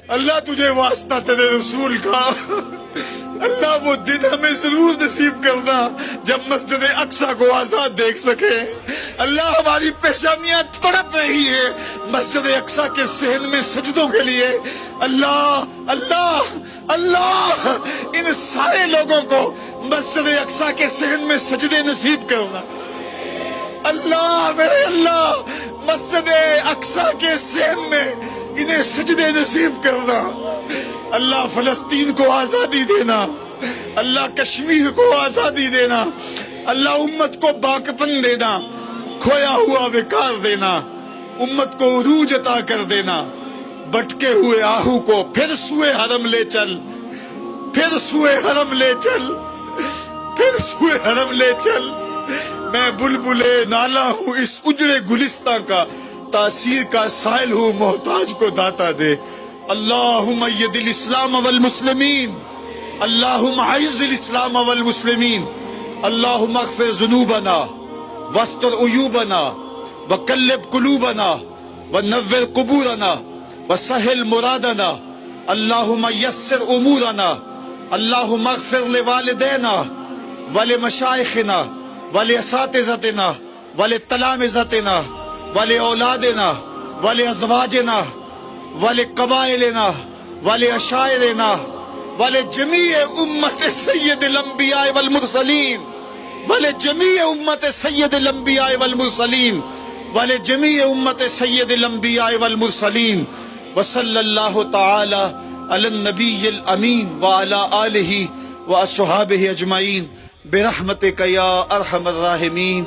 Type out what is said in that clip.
اللہ تجھے واسطہ تیرے رسول کا، اللہ وہ دن ہمیں ضرور نصیب کرنا جب مسجد اقصی کو آزاد دیکھ سکے۔ اللہ ہماری پیشانیاں تڑپ رہی ہے مسجد اقصی کے صحن میں سجدوں کے لیے۔ اللہ اللہ اللہ ان سارے لوگوں کو مسجد اقصی کے صحن میں سجدے نصیب کرنا۔ اللہ میرے اللہ مسجد اقصی کے صحن میں انہیں سجدے نصیب کرنا۔ اللہ فلسطین کو آزادی دینا، اللہ کشمیر کو آزادی دینا، اللہ امت کو باکپن دینا، کھویا ہوا وقار دینا، امت کو عروج عطا کر دینا۔ بٹکے ہوئے آہو کو پھر سوئے حرم لے چل، پھر سوئے حرم لے چل، پھر سوئے حرم لے چل۔ میں بلبل نالا ہوں اس اجڑے گلستان کا، تاثیر کا سائل ہوں محتاج کو داتا دے۔ اللہم اید الاسلام والمسلمین، اللہم اعز الاسلام والمسلمین، اللہم اغفر ذنوبنا واستر عیوبنا وقلب قلوبنا ونور قبورنا وسہل مرادنا، اللہم یسر امورنا، اللہم اغفر لوالدینا ولمشائخنا ولاساتذتنا ولتلامذتنا ولأولادنا ولأزواجنا ولقبائلنا ولعشائرنا ولجميع أمة سيد الأنبياء والمرسلين ولجميع أمة سيد الأنبياء والمرسلين ولجميع أمة سيد الأنبياء والمرسلين وصلى الله تعالى على النبي الأمين وعلى آله وأصحابه أجمعين برحمتك يا أرحم الراحمين۔